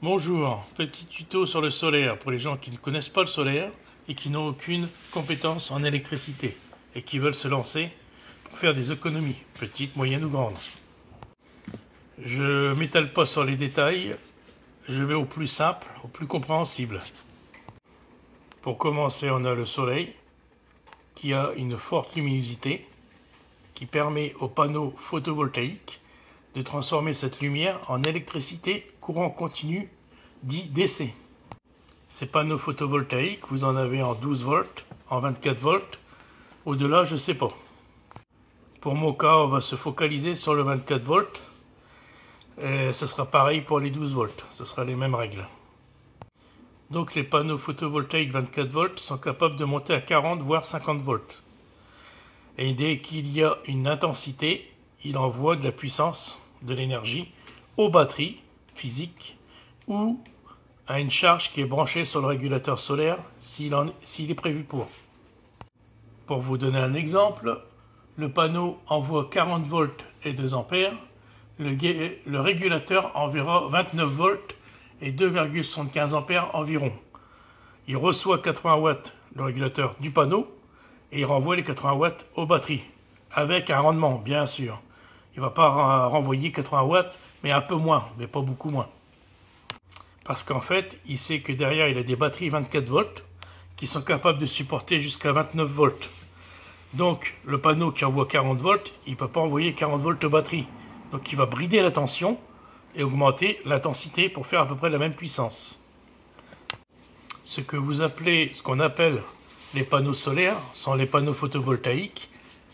Bonjour, petit tuto sur le solaire pour les gens qui ne connaissent pas le solaire et qui n'ont aucune compétence en électricité et qui veulent se lancer pour faire des économies, petites, moyennes ou grandes. Je m'étale pas sur les détails, je vais au plus simple, au plus compréhensible. Pour commencer, on a le soleil qui a une forte luminosité qui permet aux panneaux photovoltaïques de transformer cette lumière en électricité courant continu, dit DC. Ces panneaux photovoltaïques, vous en avez en 12 volts, en 24 volts, au-delà, je ne sais pas. Pour mon cas, on va se focaliser sur le 24 volts, et ce sera pareil pour les 12 volts, ce sera les mêmes règles. Donc les panneaux photovoltaïques 24 volts sont capables de monter à 40 voire 50 volts. Et dès qu'il y a une intensité, il envoie de la puissance, de l'énergie, aux batteries physiques ou à une charge qui est branchée sur le régulateur solaire s'il est prévu pour. Pour vous donner un exemple, le panneau envoie 40 volts et 2 ampères, le régulateur enverra 29 volts et 2,75 ampères environ. Il reçoit 80 watts, le régulateur du panneau, et il renvoie les 80 watts aux batteries, avec un rendement, bien sûr. Il ne va pas renvoyer 80 watts, mais un peu moins, mais pas beaucoup moins. Parce qu'en fait, il sait que derrière, il a des batteries 24 volts qui sont capables de supporter jusqu'à 29 volts. Donc, le panneau qui envoie 40 volts, il ne peut pas envoyer 40 volts de batterie. Donc, il va brider la tension et augmenter l'intensité pour faire à peu près la même puissance. Ce qu'on appelle les panneaux solaires sont les panneaux photovoltaïques,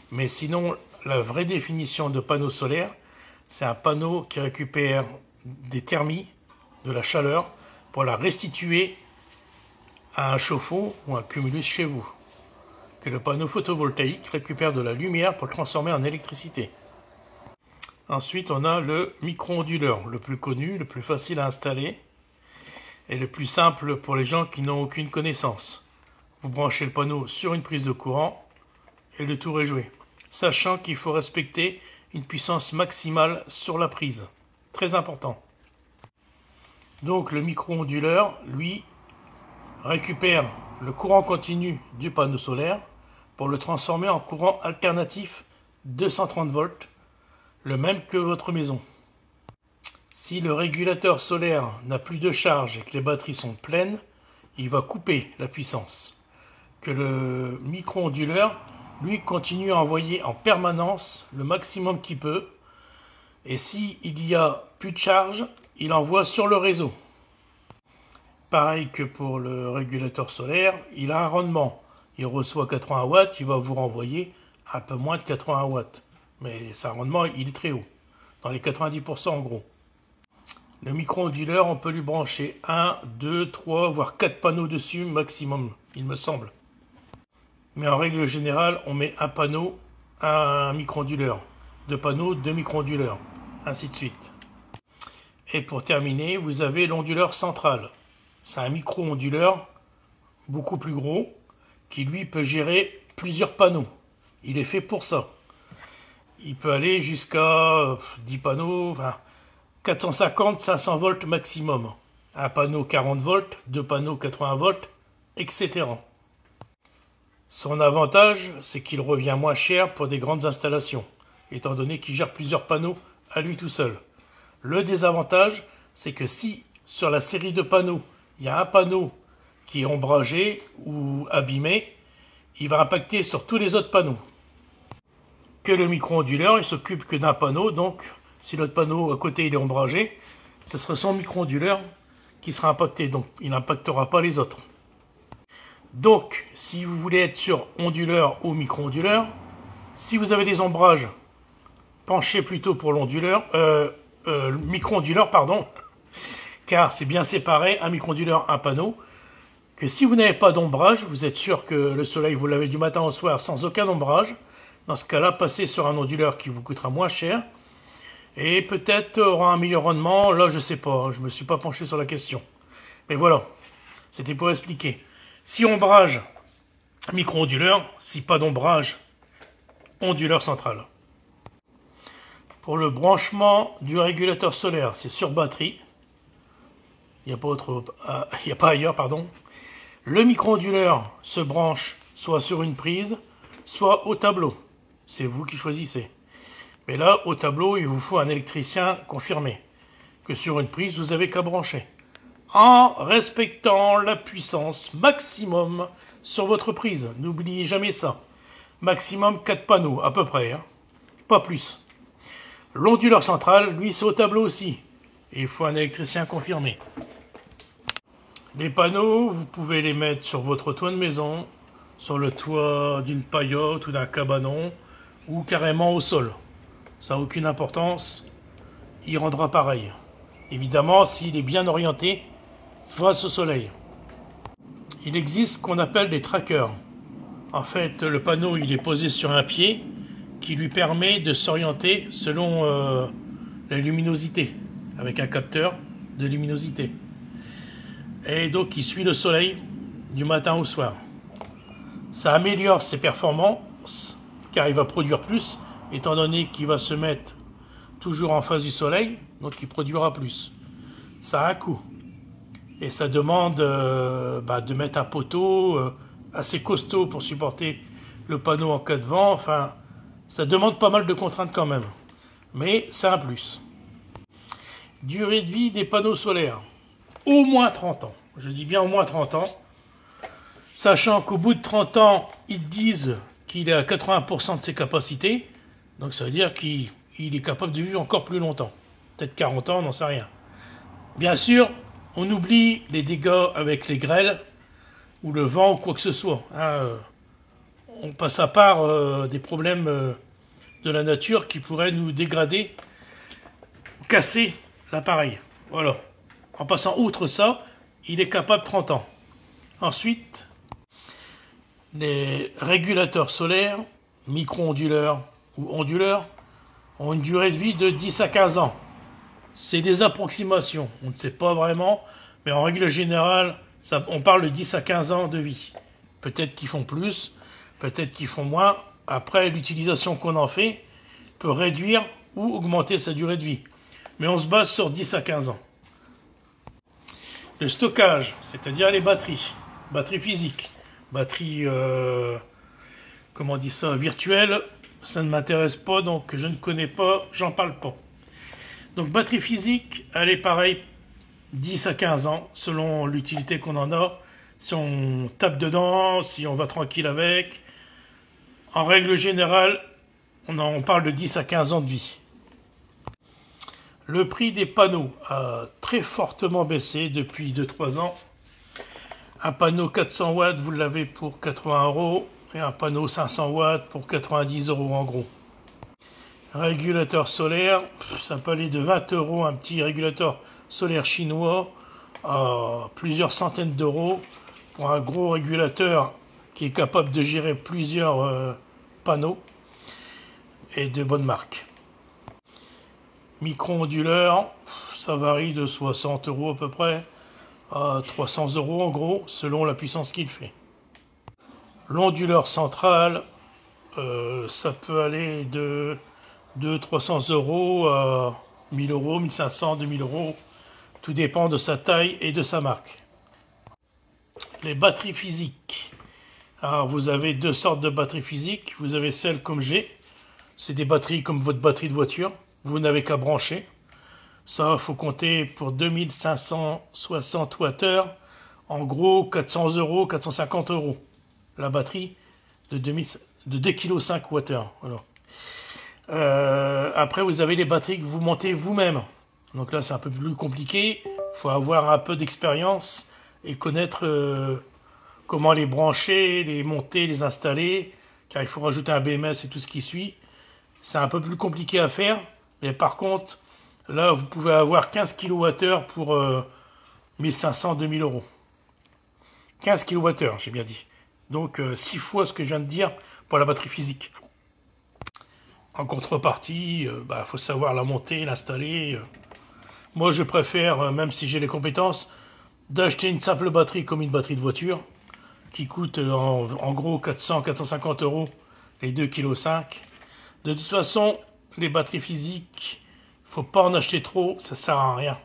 mais sinon, la vraie définition de panneau solaire, c'est un panneau qui récupère des thermies, de la chaleur, pour la restituer à un chauffe-eau ou un cumulus chez vous. Que le panneau photovoltaïque récupère de la lumière pour le transformer en électricité. Ensuite, on a le micro-onduleur, le plus connu, le plus facile à installer et le plus simple pour les gens qui n'ont aucune connaissance. Vous branchez le panneau sur une prise de courant et le tour est joué. Sachant qu'il faut respecter une puissance maximale sur la prise. Très important. Donc le micro-onduleur, lui, récupère le courant continu du panneau solaire pour le transformer en courant alternatif 230 volts, le même que votre maison. Si le régulateur solaire n'a plus de charge et que les batteries sont pleines, il va couper la puissance. Que le micro-onduleur, lui, continue à envoyer en permanence le maximum qu'il peut. Et s'il y a plus de charge, il envoie sur le réseau. Pareil que pour le régulateur solaire, il a un rendement. Il reçoit 80 watts, il va vous renvoyer un peu moins de 80 watts. Mais son rendement, il est très haut. Dans les 90% en gros. Le micro-onduleur, on peut lui brancher 1, 2, 3, voire 4 panneaux dessus maximum, il me semble. Mais en règle générale, on met un panneau, un micro-onduleur. 2 panneaux, 2 micro-onduleurs. Ainsi de suite. Et pour terminer, vous avez l'onduleur central. C'est un micro-onduleur beaucoup plus gros qui lui peut gérer plusieurs panneaux. Il est fait pour ça. Il peut aller jusqu'à 10 panneaux, enfin 450-500 volts maximum. Un panneau 40 volts, 2 panneaux 80 volts, etc. Son avantage, c'est qu'il revient moins cher pour des grandes installations, étant donné qu'il gère plusieurs panneaux à lui tout seul. Le désavantage, c'est que si sur la série de panneaux, il y a un panneau qui est ombragé ou abîmé, il va impacter sur tous les autres panneaux. Que le micro-onduleur, il s'occupe que d'un panneau, donc si l'autre panneau à côté il est ombragé, ce sera son micro-onduleur qui sera impacté, donc il n'impactera pas les autres. Donc, si vous voulez être sur onduleur ou micro-onduleur, si vous avez des ombrages, penchez plutôt pour l'onduleur, micro-onduleur, pardon, car c'est bien séparé, un micro-onduleur, un panneau, que si vous n'avez pas d'ombrage, vous êtes sûr que le soleil, vous l'avez du matin au soir sans aucun ombrage, dans ce cas-là, passez sur un onduleur qui vous coûtera moins cher, et peut-être aura un meilleur rendement, là je sais pas, je ne me suis pas penché sur la question. Mais voilà, c'était pour expliquer. Si ombrage, micro-onduleur, si pas d'ombrage, onduleur central. Pour le branchement du régulateur solaire, c'est sur batterie. il n'y a pas autre, il n'y a pas ailleurs, pardon. Le micro-onduleur se branche soit sur une prise, soit au tableau. C'est vous qui choisissez. Mais là, au tableau, il vous faut un électricien confirmé. Que sur une prise, vous avez qu'à brancher. En respectant la puissance maximum sur votre prise. N'oubliez jamais ça. Maximum 4 panneaux, à peu près. Hein. Pas plus. L'onduleur central, lui, c'est au tableau aussi. Et il faut un électricien confirmé. Les panneaux, vous pouvez les mettre sur votre toit de maison, sur le toit d'une paillote ou d'un cabanon, ou carrément au sol. Ça n'a aucune importance, il rendra pareil. Évidemment, s'il est bien orienté face au soleil. Il existe ce qu'on appelle des trackers. En fait, le panneau, il est posé sur un pied qui lui permet de s'orienter selon la luminosité, avec un capteur de luminosité. Et donc, il suit le soleil du matin au soir. Ça améliore ses performances, car il va produire plus, étant donné qu'il va se mettre toujours en face du soleil, donc il produira plus. Ça a un coût. Et ça demande de mettre un poteau assez costaud pour supporter le panneau en cas de vent. Enfin, ça demande pas mal de contraintes quand même. Mais c'est un plus. Durée de vie des panneaux solaires. Au moins 30 ans. Je dis bien au moins 30 ans. Sachant qu'au bout de 30 ans, ils disent qu'il est à 80% de ses capacités. Donc ça veut dire qu'il est capable de vivre encore plus longtemps. Peut-être 40 ans, on n'en sait rien. Bien sûr, on oublie les dégâts avec les grêles, ou le vent, ou quoi que ce soit. Hein. On passe à part des problèmes de la nature qui pourraient nous dégrader, casser l'appareil. Voilà. En passant outre ça, il est capable de 30 ans. Ensuite, les régulateurs solaires, micro-onduleurs ou onduleurs, ont une durée de vie de 10 à 15 ans. C'est des approximations, on ne sait pas vraiment, mais en règle générale, on parle de 10 à 15 ans de vie. Peut-être qu'ils font plus, peut-être qu'ils font moins. Après, l'utilisation qu'on en fait peut réduire ou augmenter sa durée de vie. Mais on se base sur 10 à 15 ans. Le stockage, c'est-à-dire les batteries physiques, batteries, comment on dit ça, virtuelles, ça ne m'intéresse pas, donc je ne connais pas, j'en parle pas. Donc batterie physique, elle est pareille, 10 à 15 ans, selon l'utilité qu'on en a. Si on tape dedans, si on va tranquille avec. En règle générale, on parle de 10 à 15 ans de vie. Le prix des panneaux a très fortement baissé depuis 2-3 ans. Un panneau 400 watts, vous l'avez pour 80 € et un panneau 500 watts pour 90 € en gros. Régulateur solaire, ça peut aller de 20 € un petit régulateur solaire chinois à plusieurs centaines d'euros pour un gros régulateur qui est capable de gérer plusieurs panneaux et de bonne marque. Micro-onduleur, ça varie de 60 € à peu près à 300 € en gros, selon la puissance qu'il fait. L'onduleur central, ça peut aller de 300 € à 1000 €, 1500, 2000 €. Tout dépend de sa taille et de sa marque. Les batteries physiques. Alors, vous avez deux sortes de batteries physiques. Vous avez celles comme j'ai. C'est des batteries comme votre batterie de voiture. Vous n'avez qu'à brancher. Ça, il faut compter pour 2560 Wh. En gros, 400 €, 450 €. La batterie de 2,5 kg Wh. Voilà. Après, vous avez les batteries que vous montez vous-même. Donc là, c'est un peu plus compliqué. Il faut avoir un peu d'expérience et connaître comment les brancher, les monter, les installer. Car il faut rajouter un BMS et tout ce qui suit. C'est un peu plus compliqué à faire. Mais par contre, là, vous pouvez avoir 15 kWh pour 1500, 2000 €. 15 kWh, j'ai bien dit. Donc 6 fois ce que je viens de dire pour la batterie physique. En contrepartie, faut savoir la monter, l'installer. Moi, je préfère, même si j'ai les compétences, d'acheter une simple batterie comme une batterie de voiture, qui coûte en gros 400, 450 €, les 2,5 kg. De toute façon, les batteries physiques, il ne faut pas en acheter trop, ça ne sert à rien.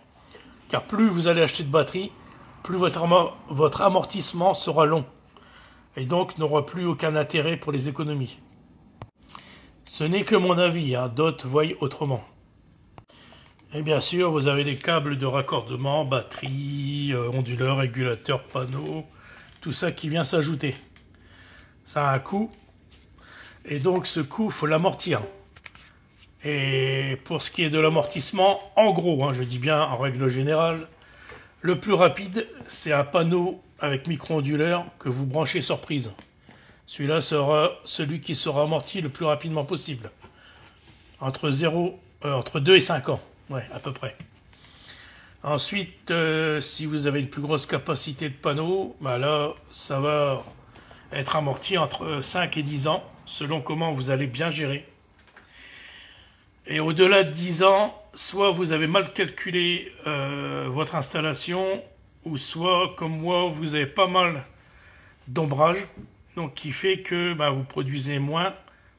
Car plus vous allez acheter de batterie, plus votre amortissement sera long. Et donc n'aura plus aucun intérêt pour les économies. Ce n'est que mon avis, hein, d'autres voient autrement. Et bien sûr, vous avez les câbles de raccordement, batterie, onduleur, régulateur, panneau, tout ça qui vient s'ajouter. Ça a un coût, et donc ce coût, il faut l'amortir. Et pour ce qui est de l'amortissement, en gros, hein, je dis bien en règle générale, le plus rapide, c'est un panneau avec micro-onduleur que vous branchez sur prise. Celui-là sera celui qui sera amorti le plus rapidement possible. Entre 2 et 5 ans, ouais, à peu près. Ensuite, si vous avez une plus grosse capacité de panneau, bah là, ça va être amorti entre 5 et 10 ans, selon comment vous allez bien gérer. Et au-delà de 10 ans, soit vous avez mal calculé votre installation, ou soit, comme moi, vous avez pas mal d'ombrage, donc qui fait que bah, vous produisez moins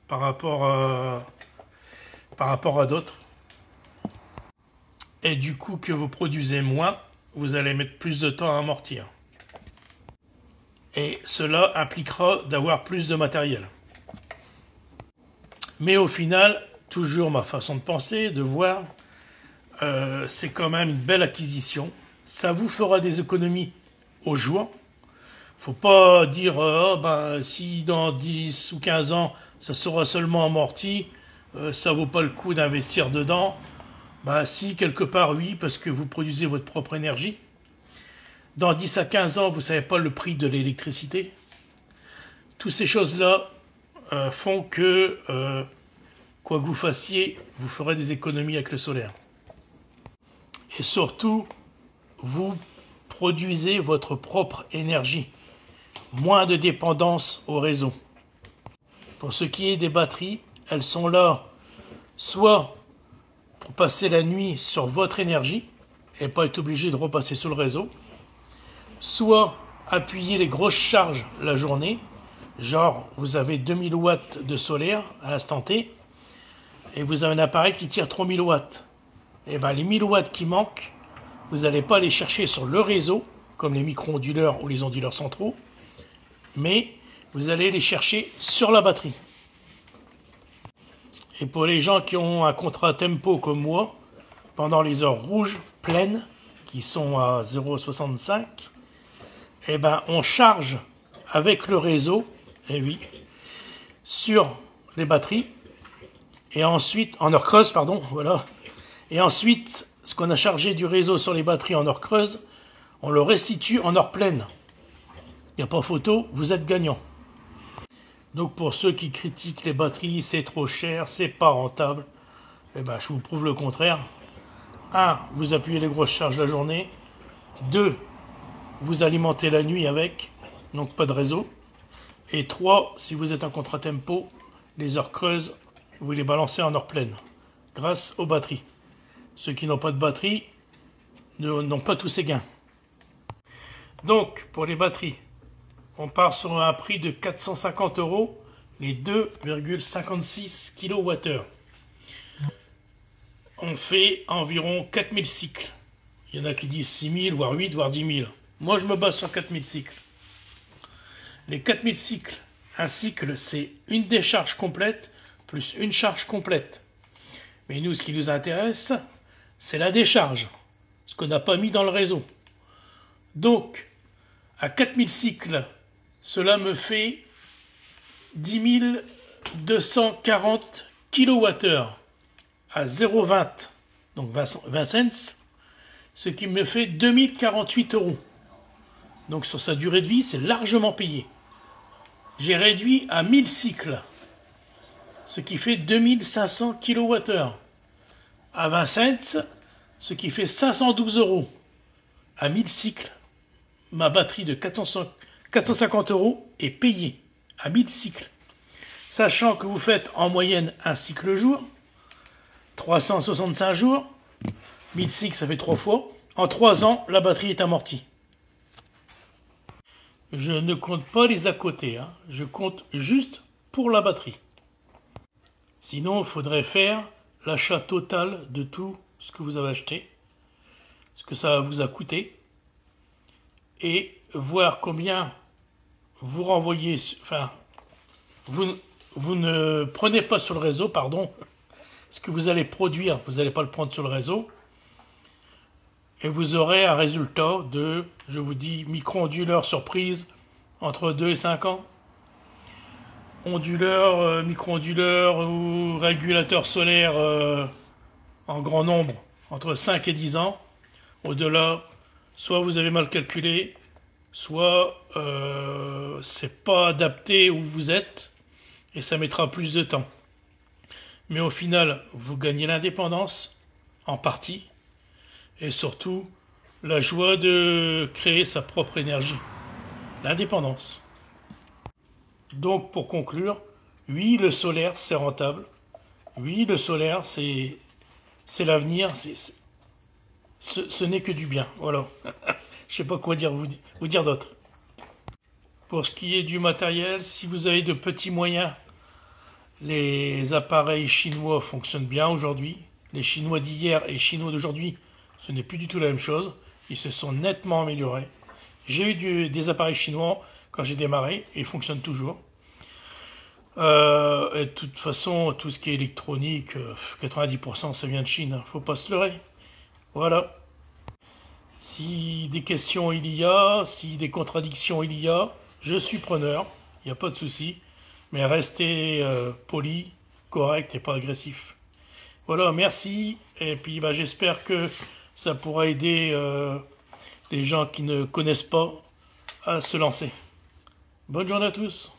par rapport à d'autres. Et du coup que vous produisez moins, vous allez mettre plus de temps à amortir. Et cela impliquera d'avoir plus de matériel. Mais au final, toujours ma façon de penser, de voir, c'est quand même une belle acquisition. Ça vous fera des économies au jour. Faut pas dire si dans 10 ou 15 ans ça sera seulement amorti, ça vaut pas le coup d'investir dedans. Bah si, quelque part oui, parce que vous produisez votre propre énergie. Dans 10 à 15 ans, vous savez pas le prix de l'électricité. Toutes ces choses-là font que quoi que vous fassiez, vous ferez des économies avec le solaire. Et surtout, vous produisez votre propre énergie. Moins de dépendance au réseau. Pour ce qui est des batteries, elles sont là soit pour passer la nuit sur votre énergie et pas être obligé de repasser sur le réseau, soit appuyer les grosses charges la journée, genre vous avez 2000 watts de solaire à l'instant T et vous avez un appareil qui tire 3000 watts. Et bien les 1000 watts qui manquent, vous n'allez pas les chercher sur le réseau, comme les micro-onduleurs ou les onduleurs centraux, mais vous allez les chercher sur la batterie. Et pour les gens qui ont un contrat tempo comme moi, pendant les heures rouges pleines, qui sont à 0,65, eh ben on charge avec le réseau, eh oui, sur les batteries, et ensuite, en heure creuse, pardon, voilà, et ensuite, ce qu'on a chargé du réseau sur les batteries en heure creuse, on le restitue en heure pleine. Il n'y a pas photo, vous êtes gagnant. Donc pour ceux qui critiquent les batteries, c'est trop cher, c'est pas rentable, eh ben, je vous prouve le contraire. 1. Vous appuyez les grosses charges la journée. 2. Vous alimentez la nuit avec, donc pas de réseau. Et 3. Si vous êtes en contrat tempo, les heures creuses, vous les balancez en heure pleine, grâce aux batteries. Ceux qui n'ont pas de batterie n'ont pas tous ces gains. Donc, pour les batteries, on part sur un prix de 450 €, les 2,56 kWh. On fait environ 4000 cycles. Il y en a qui disent 6000, voire 8, voire 10 000. Moi, je me base sur 4000 cycles. Les 4000 cycles, un cycle, c'est une décharge complète plus une charge complète. Mais nous, ce qui nous intéresse, c'est la décharge, ce qu'on n'a pas mis dans le réseau. Donc, à 4000 cycles, cela me fait 10 240 kWh à 0,20, donc 20 cents, ce qui me fait 2048 €. Donc sur sa durée de vie, c'est largement payé. J'ai réduit à 1000 cycles, ce qui fait 2500 kWh à 20 cents, ce qui fait 512 €. À 1000 cycles, ma batterie de 450 € est payée à 1000 cycles. Sachant que vous faites en moyenne un cycle jour, 365 jours, 1000 cycles ça fait 3 fois, en 3 ans la batterie est amortie. Je ne compte pas les à côté, hein. Je compte juste pour la batterie. Sinon il faudrait faire l'achat total de tout ce que vous avez acheté. ce que ça vous a coûté, et voir combien vous renvoyez, enfin, vous ne prenez pas sur le réseau, pardon, ce que vous allez produire, vous n'allez pas le prendre sur le réseau, et vous aurez un résultat de, je vous dis, micro-onduleur surprise entre 2 et 5 ans. Onduleur, micro-onduleur ou régulateur solaire en grand nombre entre 5 et 10 ans. Au-delà, soit vous avez mal calculé, soit c'est pas adapté où vous êtes et ça mettra plus de temps. Mais au final, vous gagnez l'indépendance en partie et surtout la joie de créer sa propre énergie, l'indépendance. Donc pour conclure, oui, le solaire c'est rentable, oui, le solaire c'est l'avenir, ce n'est que du bien, voilà. Je sais pas quoi vous dire d'autre. Pour ce qui est du matériel, si vous avez de petits moyens, les appareils chinois fonctionnent bien aujourd'hui. Les Chinois d'hier et Chinois d'aujourd'hui, ce n'est plus du tout la même chose. Ils se sont nettement améliorés. J'ai eu des appareils chinois quand j'ai démarré et ils fonctionnent toujours. Et de toute façon, tout ce qui est électronique, 90% ça vient de Chine, faut pas se leurrer. Voilà. Si des questions il y a, si des contradictions il y a, je suis preneur, il n'y a pas de souci. Mais restez poli, correct et pas agressif. Voilà, merci. Et puis j'espère que ça pourra aider les gens qui ne connaissent pas à se lancer. Bonne journée à tous.